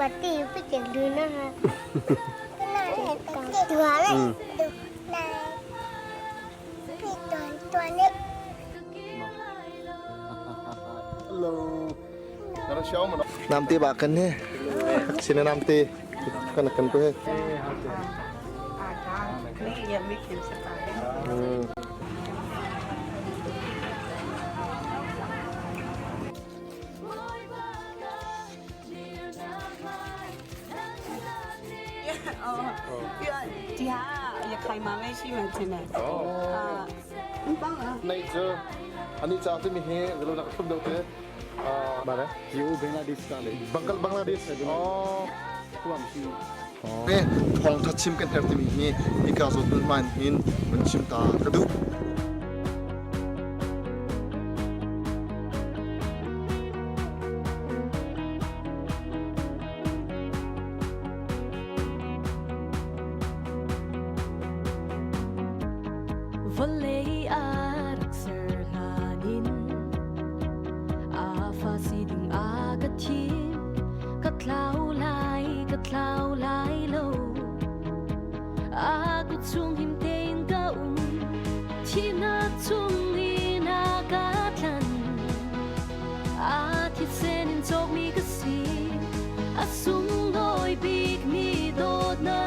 าตีไปเจ็บดูนะคะตัวเลยตัวนี้ Hello. Хорошо, мы. Namti bakan nih. Sini namti. Kan tuh. Yang bikin sekali. Dia ya khai ma mai shi ma chin ne. Bang ah. Neih Ani cah tu mihe, kalau nak pun doktor. Mana? Jiu Bangladesh kali. Bangladesh. Oh. Tuam si. Eh, thong thachim kan ter tu mihe, ika so tu man hin, mencim ta kadu. Fale arak serlanin afasidung agatin katlau lai lo aku chung him tein ka chimnak chung ina katlan athi senin chok mi ka si asung Neih Bik mi dot na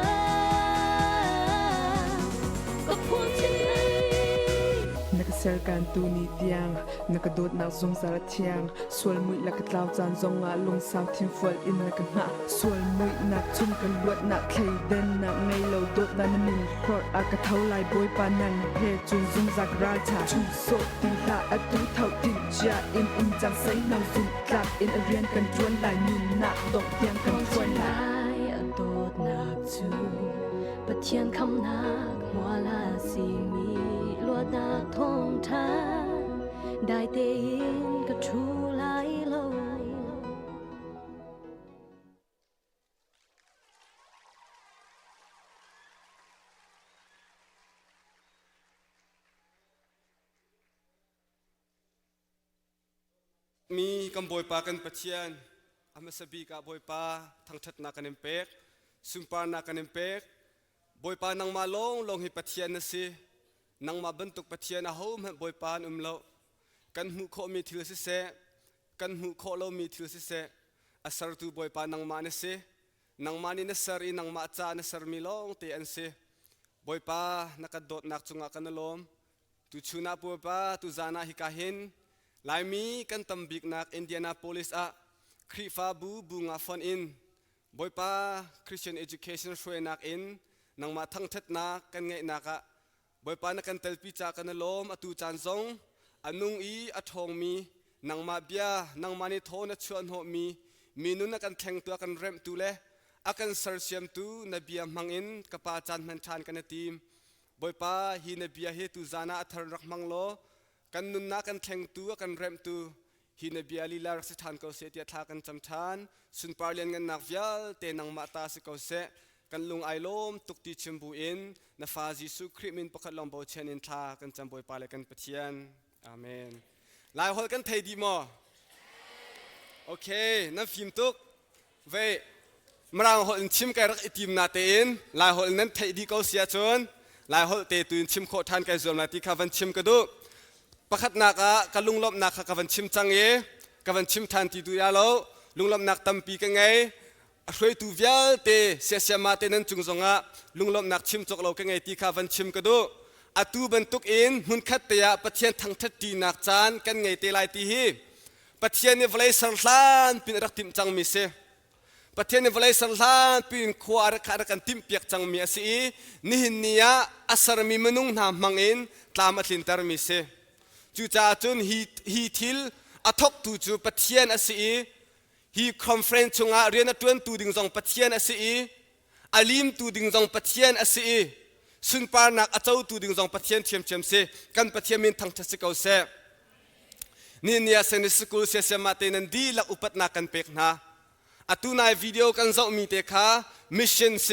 ka phun Serkan tu ni tiang nakadot nak zong sara tiang sual mui la katlau chan zong nga lung sam thim fol in na kana sual mui nak chum kan luat nak thei den nak ngei lo dot na min khor a ka thau lai boy pa nan he chun zung zak ra cha chun so tin la atu thau tin ja in jang sai nang zum tlak in a rian kan chuan lai Nunnak dok tiang kan chuan lai dot nak chu Pathian kham nak hwa la si mi lua nak thawngtha dai tein ka thu lai loมีกำบอยปากันปะเทียนอามาสบีกะบอยปาทั้งทัดนักกันเอ็มเป็กซุมปานักกันเอ็มเป็กบอยปานังมาลงให้ปะเทียนนะสินังมาบรรทุกปะเทียนอาโฮมให้บอยปานเลากันหูโคมีทิลสิเสกันหูโคเรามีทิลสิเสอาสารตูบอยปานังมาเนสินังมานี่เนสรีนังมาจ้าเนสร์มีลงเตอันสิบอยปานักดดนักจุงกันลมตุชูนาบอยปาตุจานาฮิกาหินLaimi kan tambik nak Indianapolis a khrihfabu bunga fonh in boipa Christian education shwe nak in nang ma thang that nak kan ngei naka boipa na kan telpi cha kan lom atu chan zong anung I thawngmi nang ma bia nang mani thona chuan ho mi minung na kan thleng tu kan rem tu le akan sarsiam tu na bia mangin kapa chan man than kan team boipa hi na bia he tu zana athar rak mangloกันนุนนักกันแข่งตัวกันเริ่มตัวฮินเบียลีลารักษาทานเขาเสียที่ทากันจำทานสุนปาเลียนกันนักวิลเตนังมาตาสิเขาเสกันลุงไอโลมตุกติชิมบุอินนฟาจิสุคริมินปกัดลองบ่เชนินทากันจำบอยปาเลกันปะเทียนอาเมนลายหอลกันไทยดีมั้ยโอเคนั่นฟิล์มตุกเว่มรางหอลชิมไก่รักอิติมนาเตนลายหอลนั้นไทยดีเขาเสียชนลายหอลเตตุนชิมโคทานไก่ส่วนนาที่ข้าวันชิมกระดูประคัดนักกะลุงลบนักกะวันชิมจังเอกัวันชิมทันทีดูยาโลลุงลบนักตั้มปีกันไงช่วยตูวิลเตเสียเสียมาเตนันจุงจงะลุงลบนักชิมจกเรากันไงที่กะวันชิมกระดูอตูบรรทุกอินหุ่นขัดเตียปะเทียนทั้งทัดตีนักจานกันไงเตลายตีฮีปะเทียนในวลัยสัลลานเป็นรักติมจังมิเซปะเทียนในวลัยสัลลานเป็นขวารักรักันติมเปียกจังมีอาศัยนิหินเนียอาสรมีมนุงนามังอินตามมาลินตารมิเซจูจ่าจุนฮีทิลอัทกตูจูปะเทียนอาศัยฮีคอนเฟรนซ์จงอาเรียนตัวตูดิ่งจงปะเทียนอาศัยอาลิมตูดิ่งจงปะเทียนอาศัยสุนปานักอาเจ้าตูดิ่งจงปะเทียนเทียมเทียมเซกันปะเทียนมินทั้งทัศกเอาเซนี่เนี่ยเซนิสกุลเสียมาเตนันดีลักอุปัตนักกันเป็กนะอาตูนายวิดีโอกันจะมีเตค่ะมิชชั่นเซ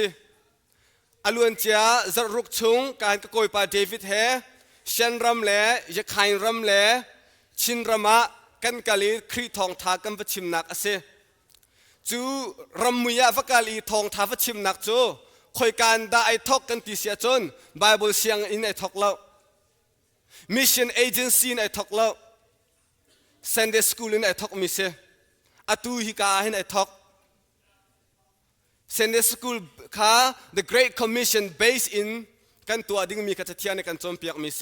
อลวนเจียจะรุกชงการกอยปาเดวิดเฮเชนรำเล่ยขายรำเล่ชินรำมะกันกะลีครีทองทากันประชิมนักเส จูรำมุยะฟักกาลีทองท้าฟัชิมนักจูคอยการได้ไอทอกกันติเสียจนไบเบิลเสียงอินไอทอกเล่ามิชชั่นเอเจนซี่ไอทอกเล่าเซนเดย์สคูลอินไอทอกมิเซอตูฮิกาอินไอทอกเซนเดย์สคูลค่ะ the Great Commission based in กันตัวดิ่งมีกัจจยาในการโจมเปียกมิเซ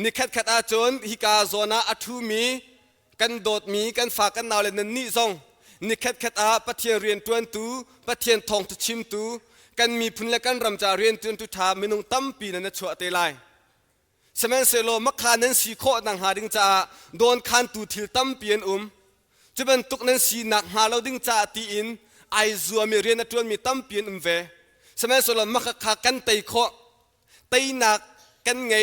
นิคัดขัดอาจนฮิกาโซนาอทูมีกันโดดมีกันฝากกันนาวเลยนันนี่ซองนิคัดขัดอาปะเทียนเรียนตวนตูปะเทียนทองตุชิมตูกันมีพุนและกันรำจาเรียนตวนตุทามินุงตั้มปีนันชัวเตลัยสมัยเซโลมักขานันสีโคนังหาดิ่งจ่าโดนคันตูทิลตั้มเปียนจะเป็นตุกนันสีหนักหาเราดิ่งจ่าตีอินไอซัวมีเรียนตวนมีตั้มเปียนเวสมัยเซโลมักขากันไตโคไตหนักกันไง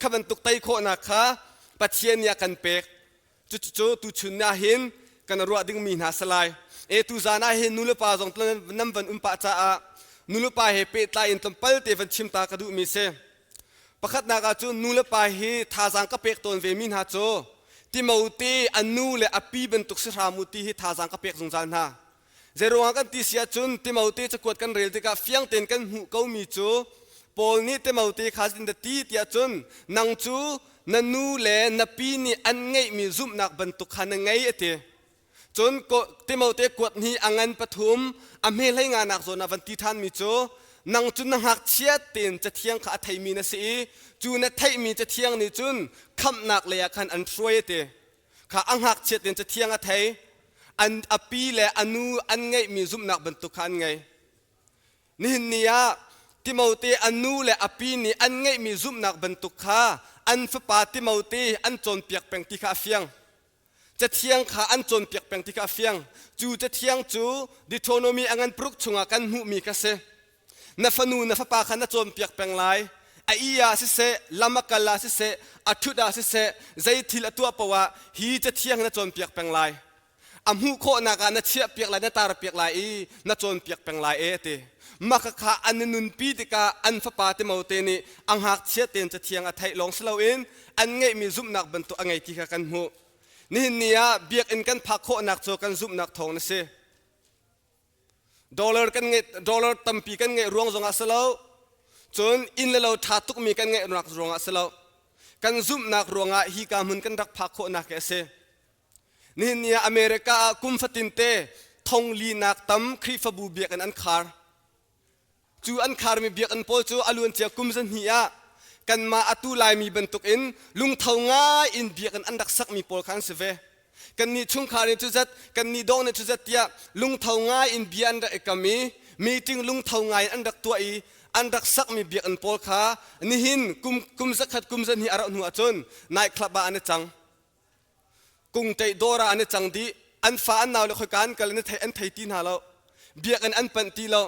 ขบันตุกไตโคนักขาปะเทียนยากันเปกจู่ๆตูชุนนาหินกันรัวดิ่งมีนาสลายตูจานาหินนุลปาจงตนำวันปะจ่านุลปาเฮเปตลายอินตัมเปิลเตวันชิมตากระดูมีเซประคัดนากาจูนุลปาเฮทาจังกะเปกตนเวมินฮาโจติมาอุตีอันนูเลอปีเป็นตุกสิรามุตีเฮทาจังกะเปกสงจานฮาเจรวงกันติเสียจุนติมาอุตีจะกวดกันเรลติกาเฟียงเต็นกันหูเก้ามีโจปอลนี้ติมาอุตีขาสินเดตีเตียจุนนังจูนันนูเลนปีนี่อันไงมีซุมนักบรรทุกขันไงเอเตจนก็ติมาอุตีกวดนี้อังันปฐุมอเมลัยงานักโซนาวันติทันมีโจนังจุนนังหักเชียเต็นจะเทียงข้าไทยมีนะสิจูนไทยมีจะเทียงนี่จุนคำนักเลยคันอันช่วยเตข้าอังหักเชียเต็นจะเทียงไทยอันอปีและอนูอันไงมีซุมนักบรรทุกขันไงนี่นี่ยติมาอุตีอนูและอปีนี่อันไงมีซุมนักบรรทุกขาอันฟ้าติมาอุตีอันจนเปียกแปงติกาเฟียงจะเทียงขาอันจนเปียกแปงติกาเฟียงจูจะเทียงจูดิโทโนมีอังันปรุกชงกันหูมีกษนัฟนูนัฟปาขันนัจนเปียกแปงลายไอ้ยาสิเสลามกลาสิเสอัทุดาสิเสใจทิลตัวปวะฮีจะเทียงนัจนเปียกแปงลายอัมหูโคนาการนัเชียเปียกลายนัตาเปียกลายนัจนเปียกแปงลายเอเตมักขาอันนุนปีติกาอันฟ้าปาติมาอุเตนีอังหักเชียเต็นจะเทียงอัไทยลองสลาวอินอันไงมีซุมนักบรรทุกอังไงที่กันหูนี่นี่ยเบียกอินกันพักโคนักโจกันซุมนักทองนะเซดอลลาร์กันไงดอลลาร์ตั้มปีกันไงรวงจงอัสลาวจนอินเลวทัดตุกมีกันไงนักรวงอัสลาวกันซุมนักรวงอ่ะฮีกามุนกันรักพักโคนักเอเซนี่นี่อเมริกากุมฟตินเตทงลีนักตั้มคริฟบูเบียกันอันคาร์จูอันคาร์มีเบียกันโพจูอลุนเจียกุมสันฮียากันมาอตุลายมีบรรทุกอินลุงเท่าง่ายอินเบียกันอันดักสักมีโพลคันเสเวกันนี่ชุ่งคาริจุจัดกันนี่ดองในจุจัดเตียลุงเท่าง่ายอินเบียอันดักเอกมีจริงลุงเท่าง่ายอันดักตัวอันดักสักมีเบียกันโพลคานี่หินกุมสักขัดกุมสันฮีอาระหัวจนนายคลับบาอันจังกุงใจโดราอันจังดีอันฟ้าอันนาวเลยคอยการกันเลยอันไทยตีนหาเราเบียกันอันปันตีเรา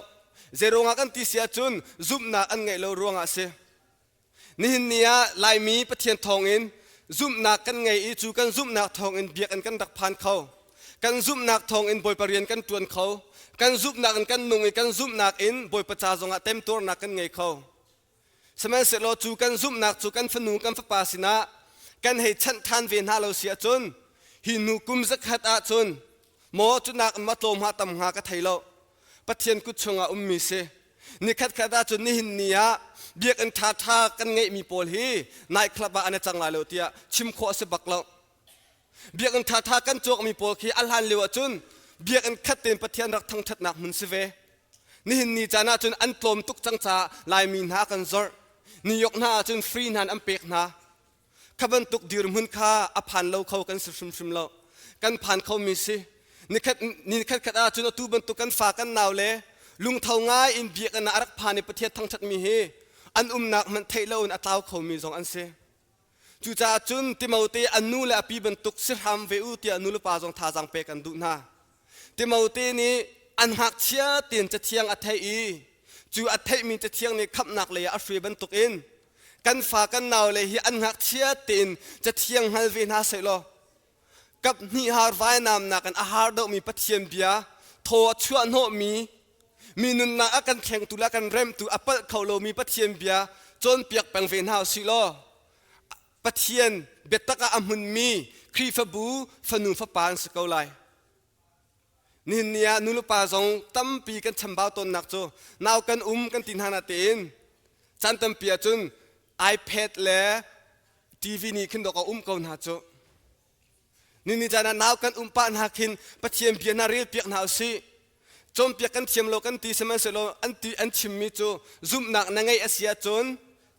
เจรวงกันตีเสียจนซุบนักอันไงเรารวงอ่ะเสนี่เนี่ยลายมีปะเทียนทองอินซุบนักกันไงอีจูกันซุบนักทองอินเบียกันดักพันเขากันซุบนักทองอินบอยปรริยนกันตวนเขากันซุบนักกันนุ่งกันซุบนักอินบอยประชาชนเต็มตัวนักกันไงเขาสมัยเสร็จเราจูกันซุบนักจูกันฝนูกันฝปาสินะกันให้ชันทานเวียนหาเราเสียจนหินูกุมสักหัดอาจนหมอจุนักมาโตมหาตำหากระไทยเราปะเทียนกุชงอามีเสนี่ขัดขัดอาจนนี่หินนี่ยเบียกันท่ากันไงมีโพลฮีนายคลับอันจังลายเลวเตียชิมโคเสบักเราเบียกันท่ากันโจกมีโพลฮีอัลฮันเลวจุนเบียกันขัดเต็มปะเทียนรักทั้งทัดหนักมุนเสเวนี่หินนี่จานาจนอันโตมตุกจังจ่าลายมีนหากันซอร์นี่ยกหน้าจนฟรีนันอันเปกนาขบันตุกดีรมุนค่าอภันเราเขากันชิมเรากันผ่านเขามีสินี่ขัดขัดอาจนตูบันตุกันฝากันนาวเลลุงเท่าง่ายอินเบียกันอารักผ่านในประเทศทั้งชัดมีเฮอันนักมันเทเลวนอัตลาวเขามีสองอันเซจูจ่าจุนติมาอุตีอันนูและอปีบันตุกสิรำเวอุตีอันนูลปาจงท่าจังเปกันดูนาติมาอุตีนี้อันหักเชียตีนจะเทียงอัตเทจูอัตเทมีจะเทียงในขับหนักเลยอัฟรีบันตุกอินกันฝากันนาวเลยฮีอันหักเชียตีนจะเทียงฮัลเวนฮาเซโลกับนี่ฮาร์ไวนามนักกันอาหารดอกมีปัทเทียนเบียโทชวนโนมีนุนนักกันแข่งตุลากันเริ่มตุอัปเปิลเขาโลมีปัทเทียนเบียจนเปียกแปงเวนฮาสิโลปัทเทียนเบตตะกะอัมหุนมีครีฟบูฟนูฟปานสกาวไล นี่เนี่ยนุลุปาจงตั้มปีกันชำบ่าวต้นนักโจนาวกันกันตินหานาตีนจันตั้มปีจุน iPad และทีวีนี่ขึ้นดอกก่อนหาโจนี่จานะนาวกันปานหาคินปะเทียมเปียนารีเปียกหนาวสิจมเปียกกันเทียมโลกันตีสมัยเสโลอันชิมมิโจซุมนักนังไงอาเซียจน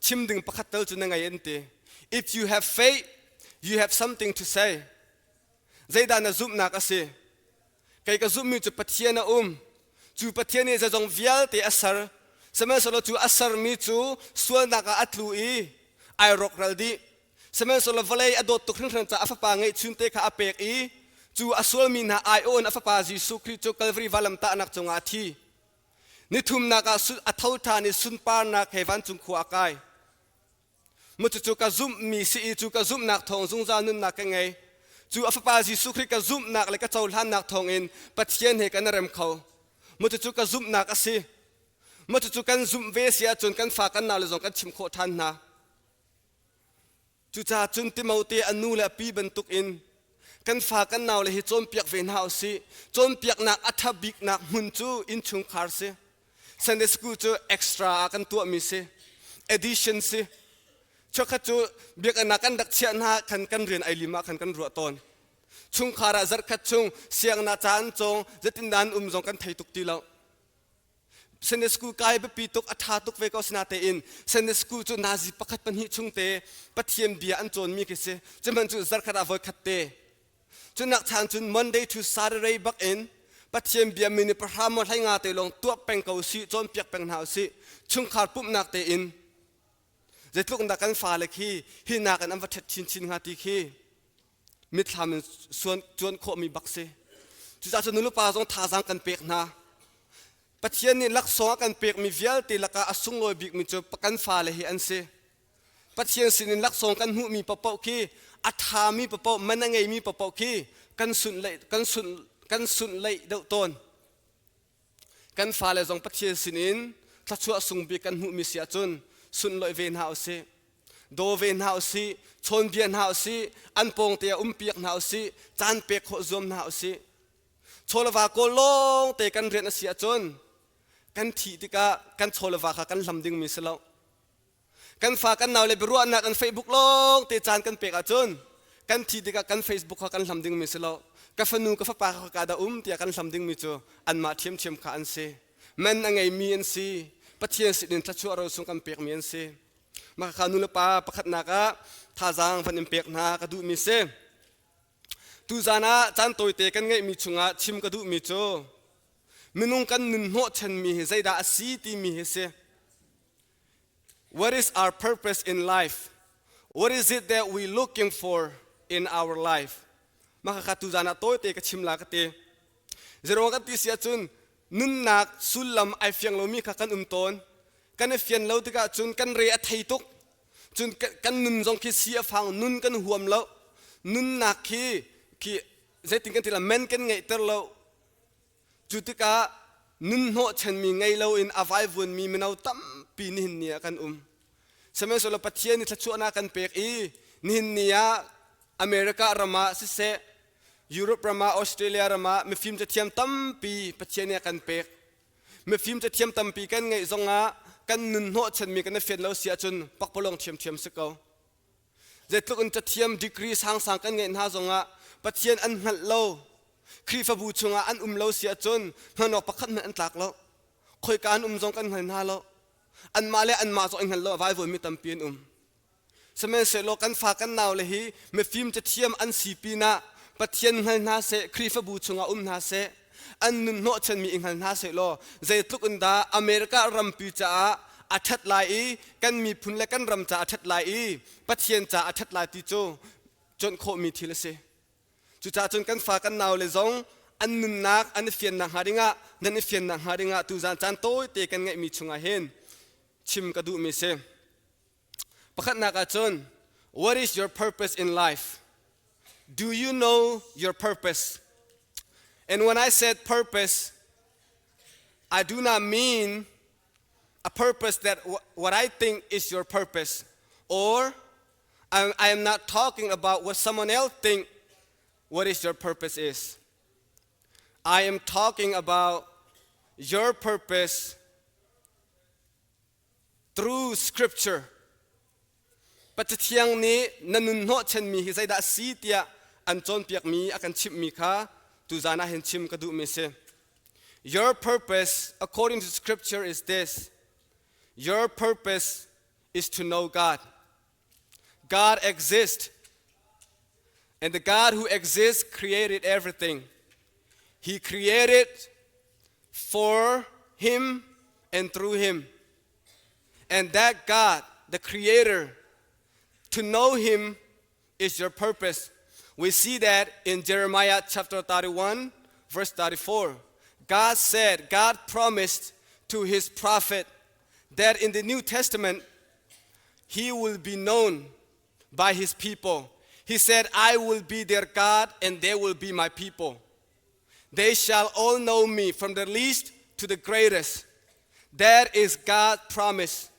ชิมดึงปะคัตเตลจุนังไงเอ็นตี if you have faith you have something to say ใจดานะซุมนักอาเซียใครก็ซุมมิโจปะเทียนะจูปะเทียนี่จะจงเวียลตีอัสร์สมัยเสโลจูอัสร์มิโจส่วนนักอัตลูอีไอรอกรัลดีสมัยสลบเลยอดตุกขึ้นจากอัฟปาไงชุนเตคาอเปกอีจูอสวลมินาไอโอนอัฟปาจิสุคริโจคัลวรีวาลัมตานักจงอาทีนิทุมนักสุอัฐาวทานิสุนปานักเฮวันจุงขวากายมุจจูกะซุมมีสีจูกะซุมนักทองซุงจานุนนักไงจูอัฟปาจิสุคริกะซุมนักเลยกะเจ้าล้านนักทองอินปัจเจียนเฮกันเริ่มเขามุจจูกะซุมนักอสิมุจจูกันซุมเวเสียจนกันฝากกันนาเลยจงกันชิมโคทันนาจูจ่าจุนติมาอุตีอนูและปีบรรทุกอินกันฝากกันนาวเลยจนเปียกเวนเฮาสิจนเปียกนักอัฐบิกนักมุนจูอินชุงคาร์สิซันเดสกูจูเอ็กซ์ตร้ากันตัวมีสิเอดิชันสิชกจูเบียกนักกันดักเชียนหากันเรียนไอลิมากันรัวตอนชุงคาราจัดขัดชุงเสียงนาจานจงจะตินดานจงกันไทยตุกตีแล้วเซนเดสกูกายไปปีตุกอัฐาตุกเวกอสนาเตอินเซนเดสกูจูนาซีปักขัดปันหิชุงเตปัทเทียมเบียอันโจนมีกิเสจะมันจูจัดขัดอภัยขัดเตจูนักทางจู Monday to Saturday บักอินปัทเทียมเบียมินิพระรามให้งาเตลงตัวเป็งเกาซีจนเปียกเป็งหาวซีชุงขาดปุ๊บนักเตอินจะทุกนักกันฟ้าเลยขี้หินักกันอันวัดชินงาตีขี้มิตรทำส่วนจวนโคมีบักเซจูจ่าจูนุลุปาจงท่าสังกันเปียกนาปัจจัยนี้ลักษณะกันเปียกมีเวลตีลักอาสุงลอยบิกมีจูปกันฟ้าเลยอันเซปัจจัยสินิลักษณะกันหูมีปะเปาขี้อัฐามีปะเปามันไงมีปะเปาขี้กันสุนเลยเดาต้นกันฟ้าเลยจงปัจจัยสินินทัชวสุงบิกันหูมีเสียจนสุนลอยเวนหาวเซโดเวนหาวซีชนเบียนหาวซีอันปงเตียเปียกหาวซีจานเปียกโคจมหาวซีโชลวาโกลงเตกันเรียนเสียจนกันทีติกากันโชลวาค่ะกันลำดึงมิสลาวกันฝากกันนาวเลยไปรัวนักกันเฟซบุ๊กลงเตจานกันเปียกจนกันทีติกากันเฟซบุ๊กค่ะกันลำดึงมิสลาวกับฟนูกับฟ้าค่ะกาดาเตียกันลำดึงมิจูอันมาเทียมค่ะอันเซมันอังไงมีอันซีปัจเจียนสิดินทัชชัวเราส่งกันเปียกมีอันเซมาขานุลปาประคัดนักท่าจางฟันเปียกนักดูมิเซตูจานะจันตัวเตกันไงมีชุงะชิมกระดูมีโจminung kan nun ho chen mi he zaida asi ti mi he se what is our purpose in life what is it that we looking for in our life makakatu jana toy te ka chimla ka te zero ka ti sia chun nunnak sullam ai fiang lo mi kha kan ton kan e fian lo tika chun kan re a thei tuk chun kan nun jong ki sia phang nun kan huam lo nunnak ki zai ting kan tila men kan ngei ter loจุดที่กานุนโหฉันมีไงเราอินอวัยวนมีมันเอาตั้มปีนินเนียกันสมัยสุรปัทเทียนิทัชวนากันเปียกอีนินเนียอเมริการามาสิเซยุโรปรามาออสเตรเลียรามามีฟิล์มจะเทียมตั้มปีปัทเทียนิกันเปียกมีฟิล์มจะเทียมตั้มปีกันไงจงอากันนุนโหฉันมีกันเฟียนเราเสียจนปักปลงเทียมสกาวเจ็ดลูกอันจะเทียมดีกรีสังกันไงน่าจงอาปัทเทียนอันหัดเราkhrihfabu chunga an lo sia chon hano pakhat me an tlak lo khoi kan jong kan han ha lo an male an ma zo an lo vai vo mi tampin semen se lo kan fa kan naw le hi me film che thiam an sipi na pathian hal na se khrihfabu chunga na se an nun no chen mi hal na se lo zai tluk unda america rampi cha athat lai kan mi phun le kan ram cha athat lai pathian cha athat lai ti cho chon kho mi thil seจุดจนกันฝากกันนาวเลยจงอันนุนนักอันเฟียนนักหาริงะนั่นเฟียนนักหาริงะตุจานจันโต้เตกันไงมีชุงอาเห็นชิมกระดูมิเซประคัดนักจน what is your purpose in life do you know your purpose and when I said purpose I do not mean a purpose that what I think is your purpose or I am not talking about what someone else thinks what is your purpose is I am talking about your purpose through Scripture. Pathian ni nanun ho chen mi hi sai da si tia an chon piak mi akan chim mi kha tu zana hen chim ka du mi se. Your purpose according to Scripture is this. Your purpose is to know God. God exists. And the God who exists created everything. He created for him and through him. And that God, the Creator, to know him is your purpose. We see that in Jeremiah chapter 31, verse 34. God said, God promised to his prophet that in the New Testament, he will be known by his people. He said, I will be their God and they will be my people. They shall all know me from the least to the greatest. That is God's promise.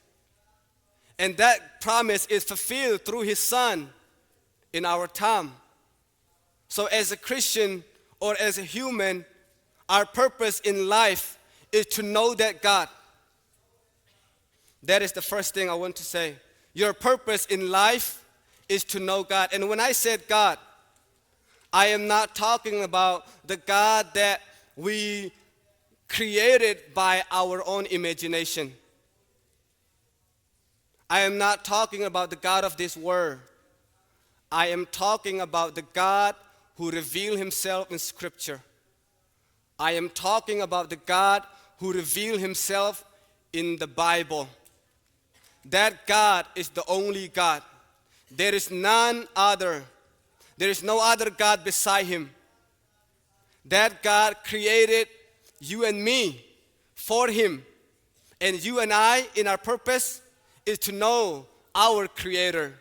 And that promise is fulfilled through his Son in our time. So as a Christian or as a human, our purpose in life is to know that God. That is the first thing I want to say. Your purpose in life is to know God. And when I said God, I am not talking about the God that we created by our own imagination. I am not talking about the God of this world. I am talking about the God who revealed himself in Scripture. I am talking about the God who revealed himself in the Bible. That God is the only God. There is none other. There is no other God beside him. That God created you and me for him. And you and I, in our purpose, is to know our Creator.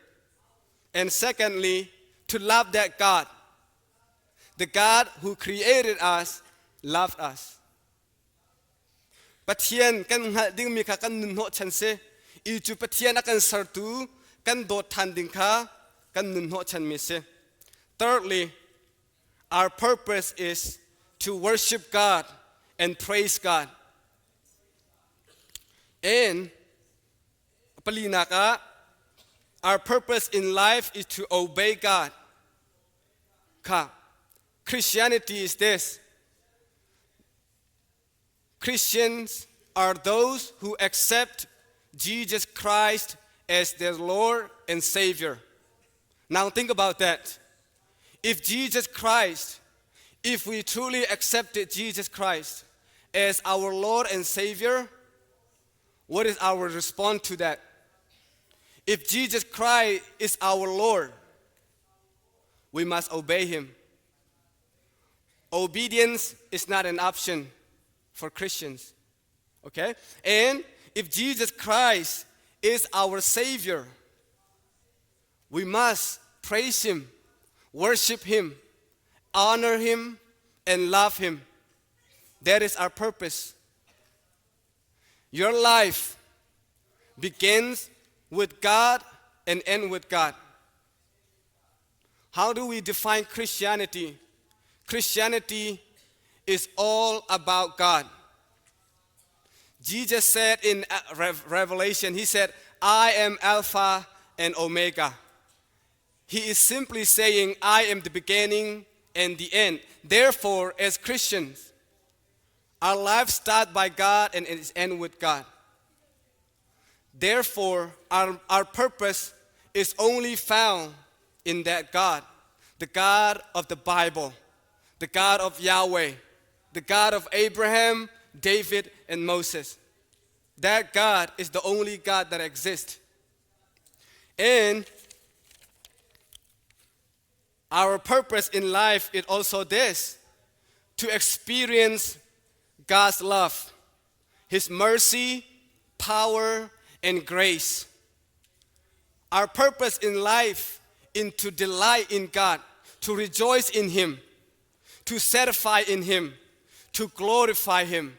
And secondly, to love that God. The God who created us, loved us. Pathian kan ngal ding mi kha kan nun ho chan se I chu Pathian akan sartu kan dot than ding kha kan nun ho chan mi se. Thirdly, our purpose is to worship God and praise God. And palinaka, our purpose in life is to obey God. Christianity is this. Christians are those who accept Jesus Christ as their Lord and Savior. Now think about that. If Jesus Christ, if we truly accepted Jesus Christ as our Lord and Savior, what is our response to that? If Jesus Christ is our Lord, we must obey him. Obedience is not an option for Christians. Okay? And if Jesus Christ is our Savior, we must praise him, worship him, honor him, and love him. That is our purpose. Your life begins with God and ends with God. How do we define Christianity? Christianity is all about God. Jesus said in Revelation, he said, I am Alpha and Omega. He is simply saying, I am the beginning and the end. Therefore, as Christians, our lives start by God and it ends with God. Therefore, our purpose is only found in that God, the God of the Bible, the God of Yahweh, the God of Abraham, David, and Moses. That God is the only God that exists. And our purpose in life is also this, to experience God's love, his mercy, power, and grace. Our purpose in life is to delight in God, to rejoice in him, to satisfy in him, to glorify him.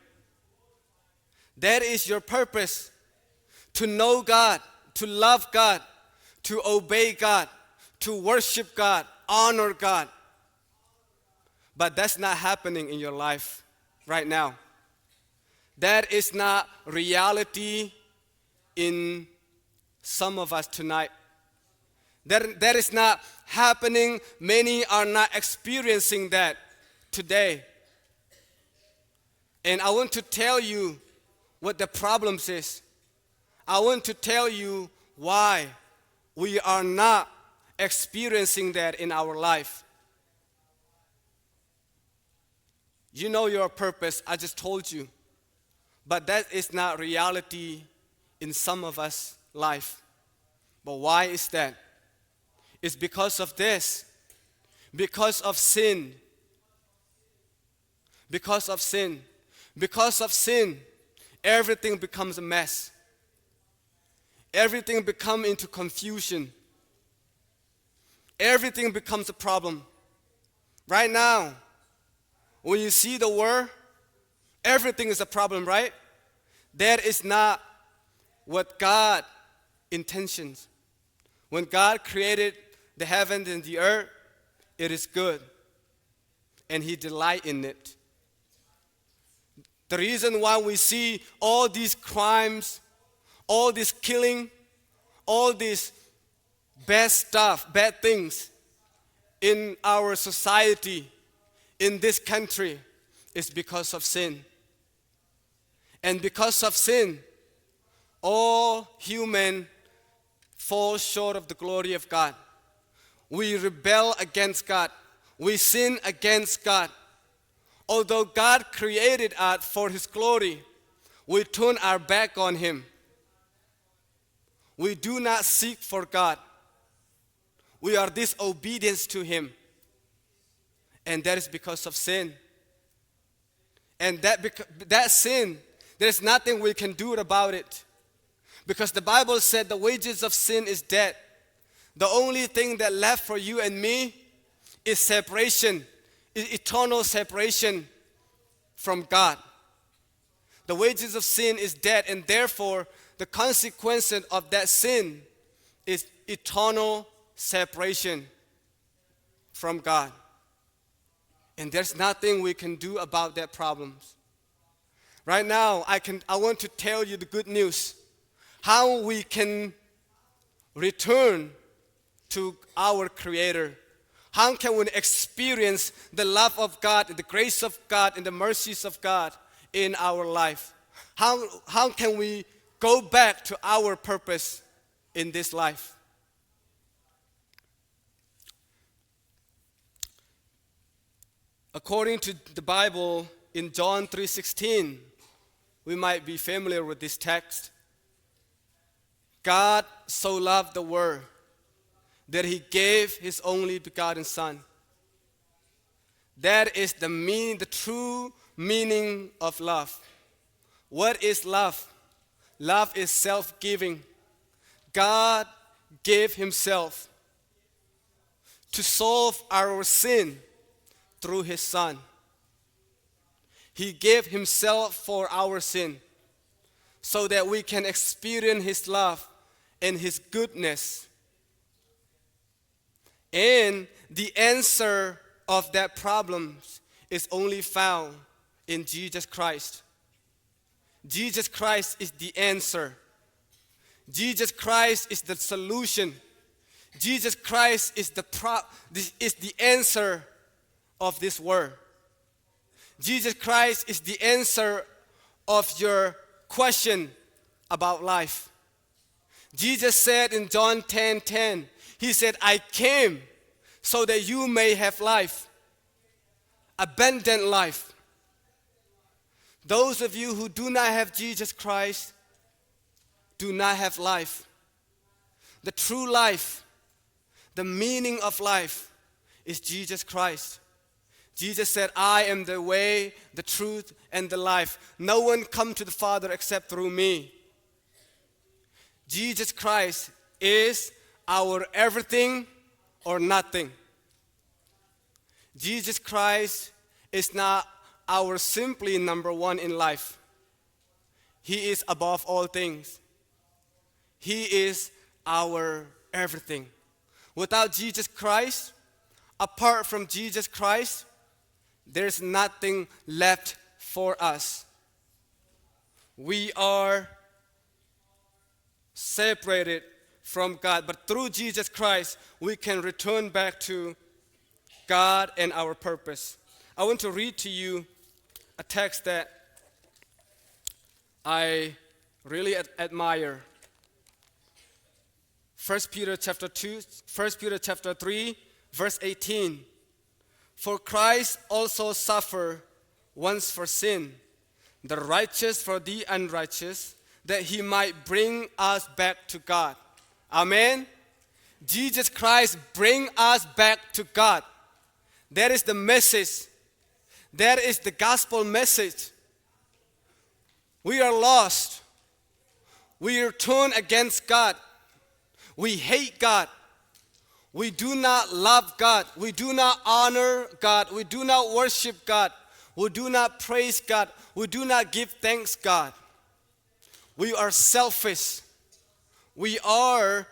That is your purpose, to know God, to love God, to obey God, to worship God, honor God. But that's not happening in your life right now. That is not reality in some of us tonight. That is not happening. Many are not experiencing that today. And I want to tell you what the problems is. I want to tell you why we are not experiencing that in our life. You know your purpose, I just told you. But that is not reality in some of us' life. But why is that? It's because of this. Because of sin. Because of sin. Because of sin, everything becomes a mess. Everything becomes into confusion. Everything becomes a problem. Right now, when you see the world, everything is a problem, right? That is not what God intentions. When God created the heavens and the earth, it is good. And He delights in it. The reason why we see all these crimes, all this killing, all this bad stuff, bad things in our society, in this country, is because of sin. And because of sin, all human fall short of the glory of God. We rebel against God. We sin against God. Although God created us for His glory, we turn our back on Him. We do not seek for God. We are disobedient to Him. And that is because of sin. And that sin, there's nothing we can do about it. Because the Bible said the wages of sin is death. The only thing that left for you and me is separation, is eternal separation from God. The wages of sin is death, and therefore the consequence of that sin is eternal separation from God. And there's nothing we can do about that problems. Right now, I want to tell you the good news. How we can return to our Creator. How can we experience the love of God, the grace of God, and the mercies of God in our life? How can we go back to our purpose in this life? According to the Bible, in John 3:16, we might be familiar with this text. God so loved the world that He gave His only begotten Son. That is the true meaning of love. What is love? Love is self-giving. God gave Himself to solve our sin through His Son. He gave Himself for our sin so that we can experience His love and His goodness. And the answer of that problem is only found in Jesus Christ. Jesus Christ is the answer. Jesus Christ is the solution. Jesus Christ is the answer of this world. Jesus Christ is the answer of your question about life. Jesus said in John 10:10, He said, I came so that you may have life, abundant life. Those of you who do not have Jesus Christ do not have life. The true life, the meaning of life is Jesus Christ. Jesus said, I am the way, the truth, and the life. No one comes to the Father except through me. Jesus Christ is our everything or nothing. Jesus Christ is not our simply number one in life. He is above all things. He is our everything. Without Jesus Christ, apart from Jesus Christ, there's nothing left for us. We are separated from God, but through Jesus Christ, we can return back to God and our purpose. I want to read to you a text that I really admire. 1 Peter chapter 3, verse 18. For Christ also suffered once for sin, the righteous for the unrighteous, that he might bring us back to God. Amen. Jesus Christ bring us back to God. That is the message. That is the gospel message. We are lost. We are turned against God. We hate God. We do not love God. We do not honor God. We do not worship God. We do not praise God. We do not give thanks God. We are selfish. We are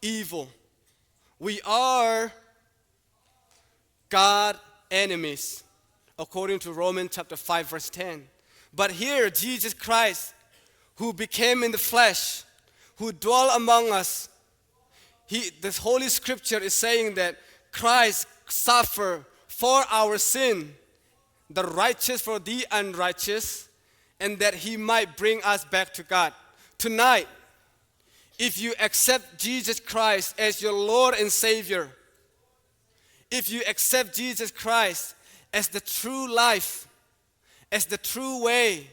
evil. We are God enemies, according to Romans chapter 5, verse 10. But here, Jesus Christ, who became in the flesh, who dwelt among us, this Holy Scripture is saying that Christ suffered for our sin, the righteous for the unrighteous, and that he might bring us back to God. Tonight, if you accept Jesus Christ as your Lord and Savior, if you accept Jesus Christ as the true life, as the true way,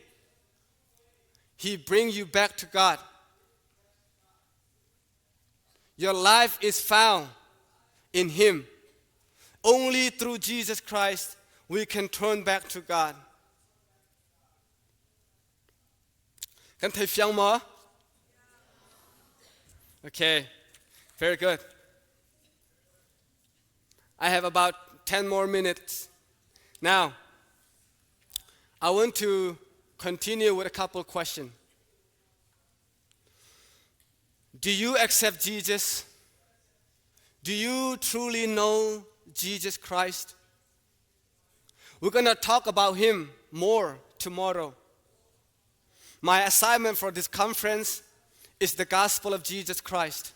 he brings you back to God. Your life is found in him. Only through Jesus Christ we can turn back to God. Can thầy phiang mo? Okay, very good. I have about 10 more minutes. Now, I want to continue with a couple questions. Do you accept Jesus? Do you truly know Jesus Christ? We're going to talk about him more tomorrow. My assignment for this conference is the gospel of Jesus Christ.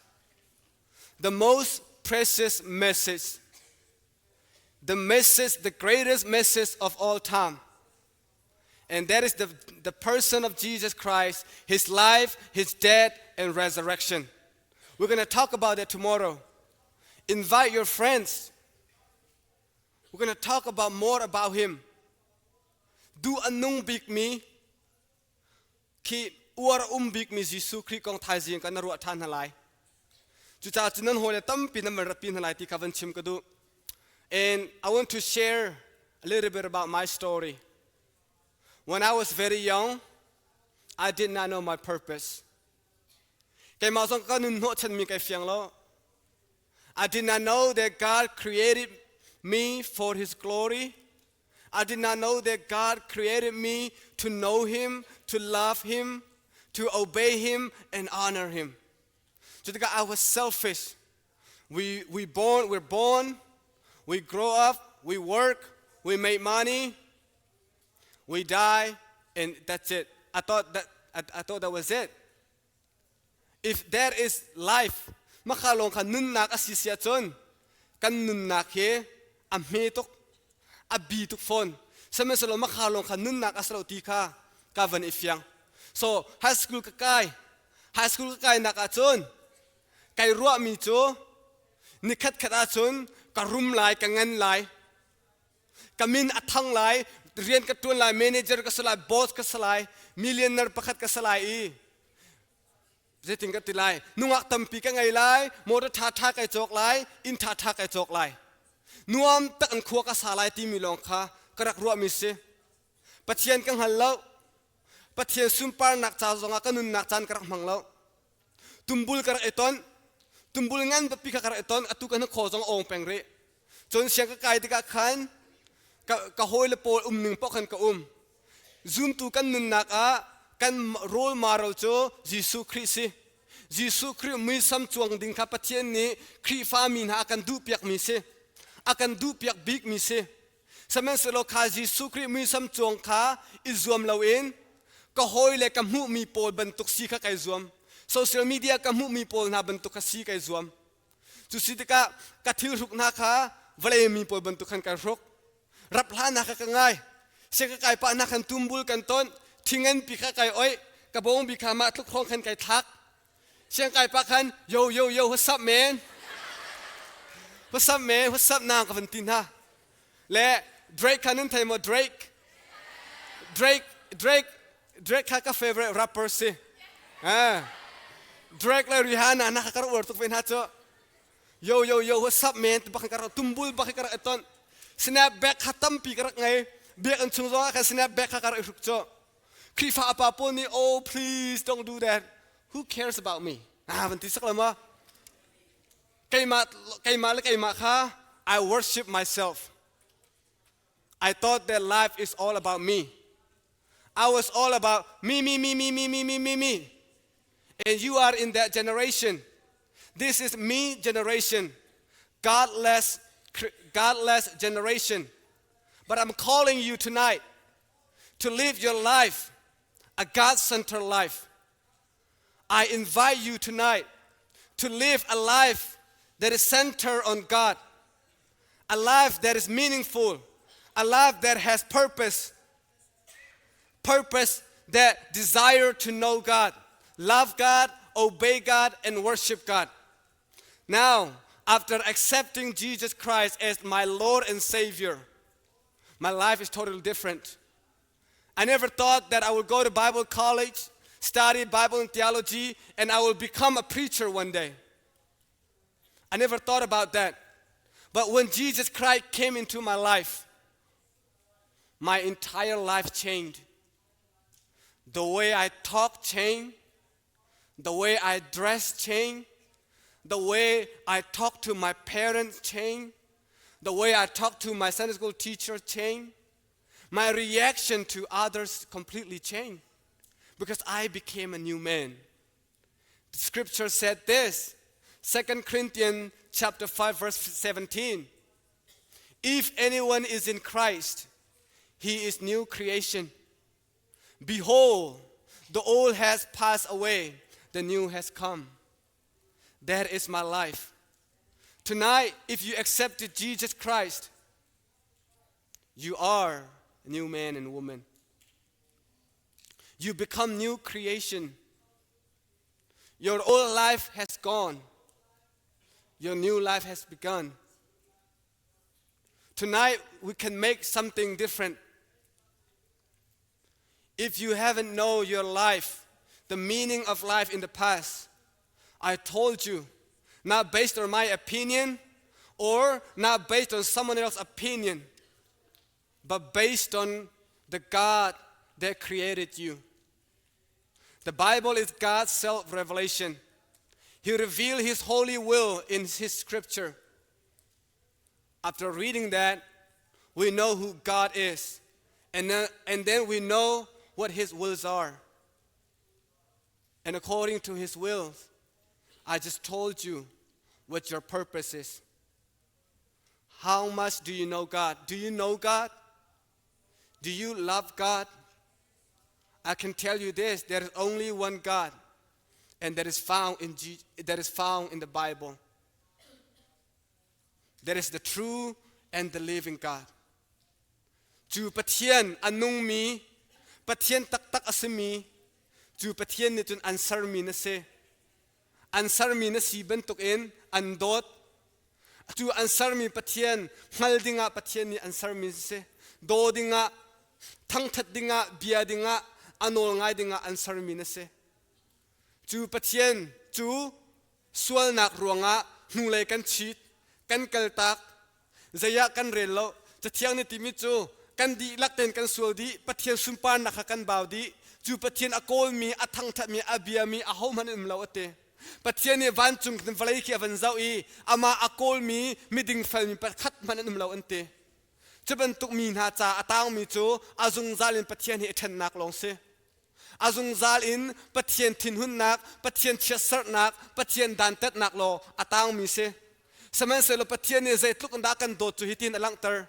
The most precious message. The greatest message of all time. And that is the person of Jesus Christ, his life, his death, and resurrection. We're going to talk about that tomorrow. Invite your friends. We're going to talk about more about him. Do a Neih Bik mi. Khi uar Bik mi Jesuh Khrih kong thai jing kan ruah than halai. Chu cha chunan hole tam pin man rapin halai ti kavan chim kadu. And I want to share a little bit about my story. When I was very young, I did not know my purpose. I did not know that God created me for his glory. I did not know that God created me to know him, to love him, to obey him, and honor him. So I was selfish. We're born, we grow up, we work, we make money, we die, and that's it. I thought that was it. If that is life, makalong ka Nunnak asisya chon, kan Nunnak he, amhetok, abitok phun. Sihmanhselaw makalong ka Nunnak asalaw tikah, kavan ifyang. So high school kakay nakachon, kay ruah mi cho, nikat katachon, karum lai, kangan lai, kamin athang lai, rian katun lai, manager kasalai, boss kasalai, millionaire pakat kasalai. Zeting katilai, nungak tampi ka ngei lai, motor tha kai chok lai, in tha kai chok lai. Nuam tak an khua ka salai ti mi long kha, karak ruah mi se. Pathian kang halau, Pathian sumpar nak cha zonga ka Nunnak chan karak manglau. Tumbul karak eton, tumbul ngan papi ka karak eton, atu ka na kho zong ong peng re. Chon siang ka kai ti ka khan, ka hoi le pol ning po khan ka Zoom tu kan Nunnak a, kan role model cho Jesuh Khrih si. Jesuh Khrih mi sam chuang ding kha Pathian ni khrihfabu na akan du piak mi se. Akan du piak bik mi se. Sihmanhselaw Khrih Jesuh Khrih mi sam chuang kha izuam lo in ka hoi le ka mu mi pol bantuk si kha kai zuam social media ka mu mi pol na bantuk kha si kai zuam chu si tika ka thil ruk na kha vale mi pol bantuk khan ka rok rap hla na kha ka ngai se ka kai pa na khan tumbul kan ton thingan pi kha kai oi ka bong bi kha ma thuk khong khan kai thak siang kai pa khan yo what's up man what's up na ka van tin ha le Drake khanun thai mo Drake kha favorite rapper si Drake la Rihanna na kar word tuk fen ha cho yo what's up man ba kar tumbul ba kar eton snap back khatam pi kar ngai bek an chung zo ka snap back kar ruk cho khrihfabu ni oh please don't do that who cares about me van ti sak lama kai ma kha I worship myself. I thought that life is all about me. I was all about me. And you are in that generation. This is me generation. Godless generation. But I'm calling you tonight to live your life, a God-centered life. I invite you tonight to live a life that is centered on God. A life that is meaningful. A life that has purpose. Purpose that desire to know God, love God, obey God, and worship God. Now, after accepting Jesus Christ as my Lord and Savior, my life is totally different. I never thought that I would go to Bible college, study Bible and theology, and I will become a preacher one day. I never thought about that. But when Jesus Christ came into my life, my entire life changed. The way I talk changed. The way I dress changed. The way I talk to my parents changed. The way I talk to my Sunday school teacher changed. My reaction to others completely changed because I became a new man. The scripture said this, 2 Corinthians chapter 5 verse 17. If anyone is in Christ, he is new creation. Behold, the old has passed away, the new has come. That is my life. Tonight, if you accepted Jesus Christ, you are a new man and woman. You become new creation. Your old life has gone. Your new life has begun. Tonight, we can make something different. If you haven't known your life, the meaning of life in the past, I told you, not based on my opinion or not based on someone else's opinion, but based on the God that created you. The Bible is God's self-revelation. He revealed His holy will in His scripture. After reading that, we know who God is. And then we know what His wills are. And according to His wills, I just told you what your purpose is. How much do you know God? Do you know God? Do you love God? I can tell you this, there is only one God, and that is found in the Bible. That is the true and the living God. Chu Pathian anung mi, Pathian tak asimi, chu Pathian nitun an sermi na se. An sermi na si bentuk in an dot. Chu an sermi Pathian, ngal dinga Pathian ni an sermi se. Do dinga, thawngtha dinga, bia dinga, anol ngai dinga an sermi na se. Chu Pathian, chu sualnak ruangah, nulai kan chit, kan kaltak, zaya kan relo, chatiang ni timi chu, kan di lakten kan sual di, Pathian sumpan nakha kan baw di, chu Pathian akol mi, athawngtha mi, abia mi, ahom han umlaw ate. Pathian ni van chung kan valai ki avan zau I, ama akol mi, miding fal mi, pat khat man umlaw ante. Chubantuk mi na cha atang mi chu, azung zalin Pathian hi ethan nak long se. Azung zal in Pathian tinhnak, Pathian chesarnak, Pathian dantet nak lo atang mi se. Sihmanhselaw Pathian ni zaitluk ndakan do chu hitin alang tar.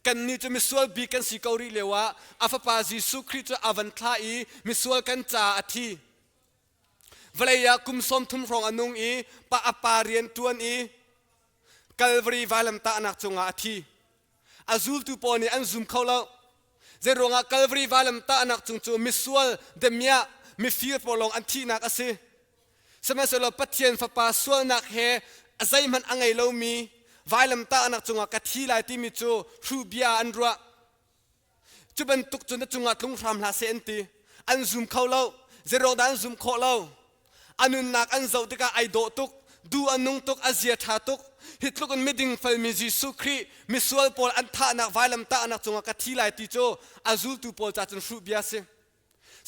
กันนี่จะมิสวลบีกันสิเกาหลีเลวะอาฟปาจิสุคริจะอวันทาอีมิสวลกันจ่าอธิวเลยากุมสมทุมรองอนุงอีปะอปาเรียนตวนอีกัลวรีวาลัมตานักจงอาทีอาซูลตุปอนีอันซุมเขาเล่าเจรองกัลวรีวาลัมตานักจงจูมิสวลเดมียมิฟิร์ปอลองอันที่นักอาศัยสมัยสลบปัทเทียนฟปาสวลนักเฮอาศัยมันอังไงเล่ามีวาลัมตานักจงอากัที่ลายที่มิจูรูเบียอันรัวจุบันตุกจุนจงอาตุงรำลาเซนตีอันซุมเขาเล่าเจรองดันซุมเขาเล่าอันนุนนักอันเจ้าติกาไอโดตุกดูอันนุงตุกอาเซียธาตุกฮิตลุกอันมิดิงฟัลมิจิสุครีมิสวลปอลอันท่านักไวลัมตานักจงกัที่ลายติโจอาซูลตูปอลจัดจนfruเบียเซ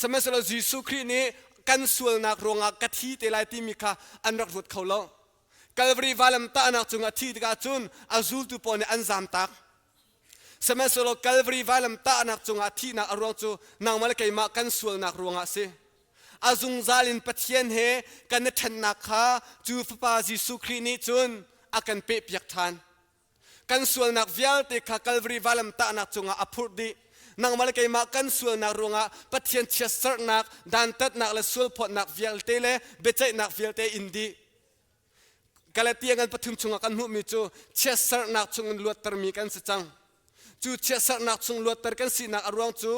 สมัยสละจิสุครีนี้กันส่วนนักรองกัที่เตลายติมิคาอันรักรุดเขาล่อกัลวรีไวลัมตานักจงกัที่ติกาจุนอาซูลตูปอลเนี่ยอันจามตักสมัยสละกัลวรีไวลัมตานักจงกัที่นักอรวงจูนางมาเลกัยมากันส่วนนักรองเซอาซุงซาลินปัทเทียนเฮกันเนทันนักฮาจูฟปาจิสุครีนี้จุนอากันเปียกทานกันส่วนนักวิลติขากัลวรีวาลัมตานักจงอาพูดดีนางมาเลกัยมากันส่วนนักรองอาปัทเทียนเชสเซอร์นักดันตัดนักและส่วนพอนักวิลเตเลเบใจนักวิลเตอินดีกาลเตียกันปฐุมจงอากันหุมิจูเชสเซอร์นักจงลวดตรมีกันสัจจังจูเชสเซอร์นักจงลวดตรกันสีนักอรวงจู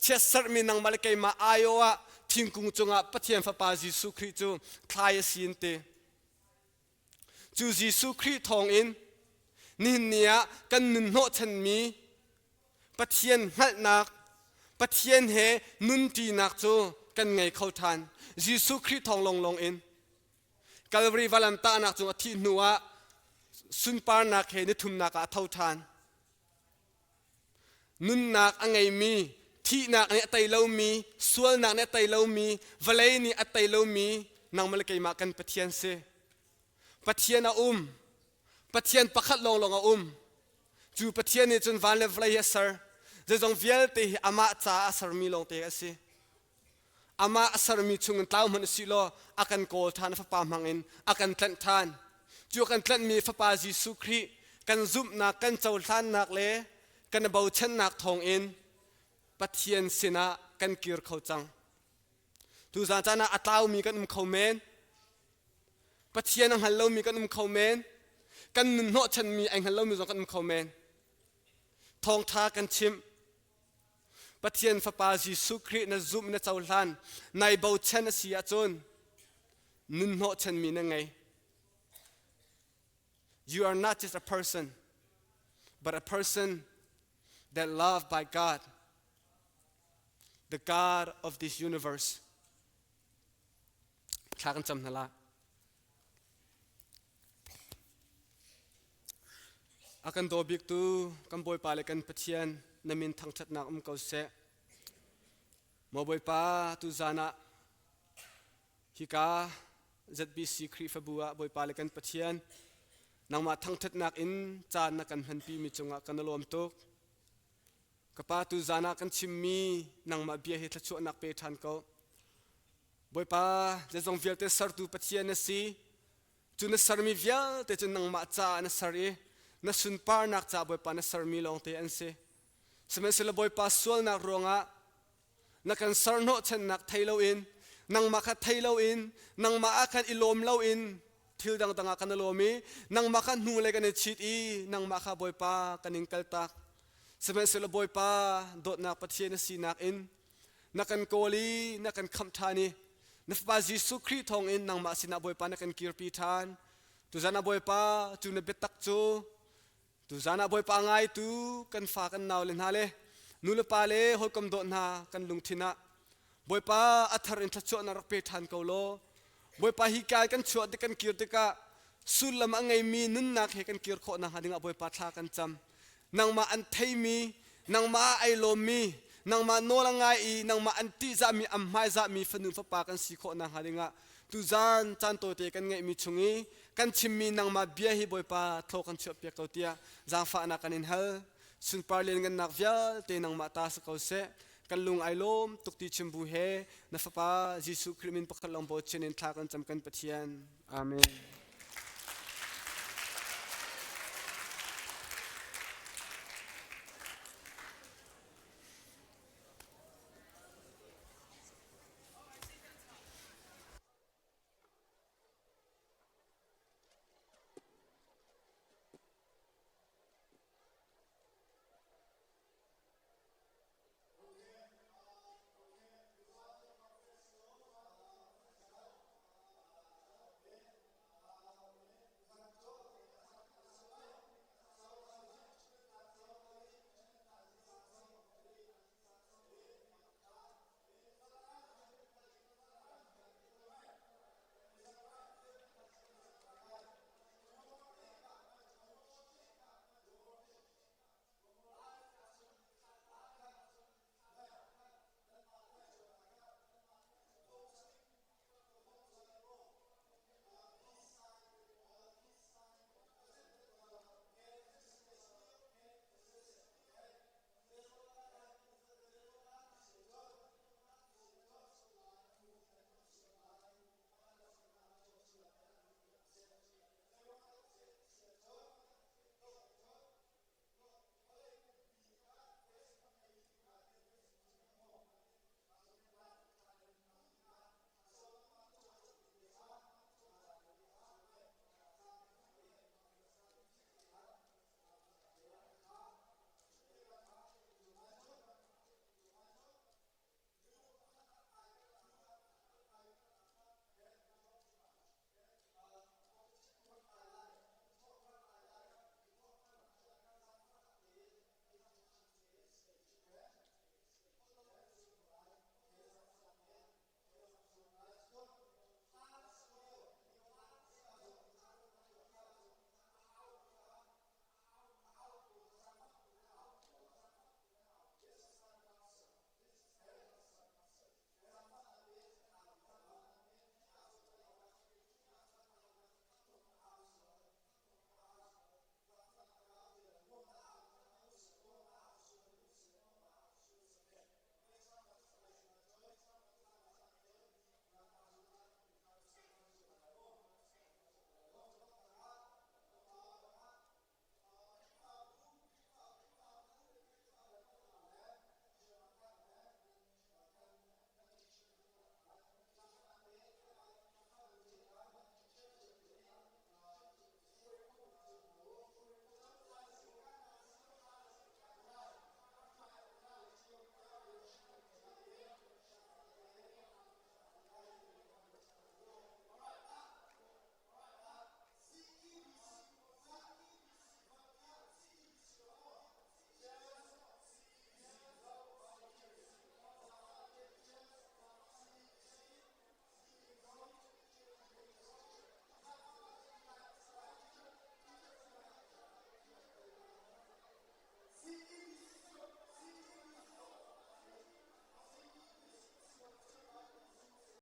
เชสเซอร์มีนางมาเลกัยมาอายโออาทิ้งกุงจงอาปัทยานฟปาจิสุคริจูคลายสินเตจูจิสุคริทองอินนินเนียกันนุนโนชันมีปัทยานหัดนักปัทยานเฮนุนตีนักจูกันไงเข้าทานจิสุคริทองลงอินกัลวรีวาลัมตานักจงอาทินัวสุนปานักเฮนิทุมนักอาเท่าทานนุนนักอังไงมีที่นักเนี่ยไตเล่ามีส่วนนักเนี่ยไตเล่ามีวะเลยนี่อัตไตเล่ามีนางมาเลกัยมากันปัทยานเซปัทยานปัทยานปักขัดลงจูปัทยานนี่จนวันเลวเลยเสร์จะจงเวลเตะอามาจ้าสร์มีลงเตะเซอามาสร์มีชุงเต้ามันสิโลอากันโกลทานฟปามังอินอากันตันทานจูกันตันมีฟปาจิสุครีกันซุบนักกันเจ้าทานนักเล่กันเบาเช่นนักทองอินปัทยานสินะกันกิร์เขาจังดูจานะอัตลาวมีกันเขาเมนปัทยานังฮัลโลมีกันเขาเมนกันนุนโนชันมีไอฮัลโลมีกันเขาเมนทองทากันชิมปัทยานฟปาจิสุครีนซุมนเจ้าหลานในเบาเชนเสียจนนุนโนชันมีนั่งไง You are not just a person but a person that loved by God the God of this universe ข้ากันจำนั่นละอากันโดบิกตูกันบอยปาเลกันปัทยานนามินทั้งชัดนักเกาเสะมาบอยปาตูจานะฮิกาZBC คริฟบัวบอยปาเลกันปัทยานนางมาทั้งชัดนักอินจานนักกันหันปีมิจงกันนลมตุกกป้าตูจานากันชิมมีนางมาเบียเหตุชั่วนักเปทันเขาบอยป้าจะส่งเวลเตสร์ตูปัทยานสีจุนสร์มีเวลเตจุนนางมาจ้านสรีนสุนปานักจ้าบอยป้านสร์มีลงเตอันสีสมัยสิลบอยป้าสวลนักรองะนักกันสร์โนเชนนักไทยเลวินนางมาคัดไทยเลวินนางมาอาคันอิลมเลวินทิลดังตังอาคันโลมีนางมาคันนูเลกันชิดอีนางมาคับอยป้ากันอิงเกลตักสมัยสิลบอยป้าโดดนักปัทยานสีนักอินนักกันโกลีนักกันคำทานีนักปาจิสุครีทองอินนางมาสินาบอยป้านักกันกิรปีทานตุจานาบอยป้าจูนเบตักจูตุจานาบอยป้าไงตูกันฟ้ากันนาวเลนฮาเลนูเลปาเลหอยกำโดดนากันลุงทินะบอยป้าอัฐรินทัชโชนารักเปทานเกาโลบอยป้าฮิกายกันชวดกันกิรติกะสุลลัมงeiมีนุนนักเฮกันกิรโคนาหาดิงบอยป้าทากันจำนางมาอันเทมีนางมาไอโลมีนางมาโนลังไงนางมาอันติจามีอัมไฮจามีฝนุนฝปากันสีโคนาหาดิงะตุจานจันโตเตกันไงมีชงอีกันชิมมีนางมาเบียฮิบอยป้าทอกันชวเปียกตัวเตียจางฟ้านักกันอินเฮลสุนปาร์เลียนกันนักวิลเตนางมาตาสกาวเซกันลุงไอโลมตุกติชิมบูเฮนัฟปาจิสุคริมินปะคัลลองโบเชนินทากันจำกันปะเทียนอาเมน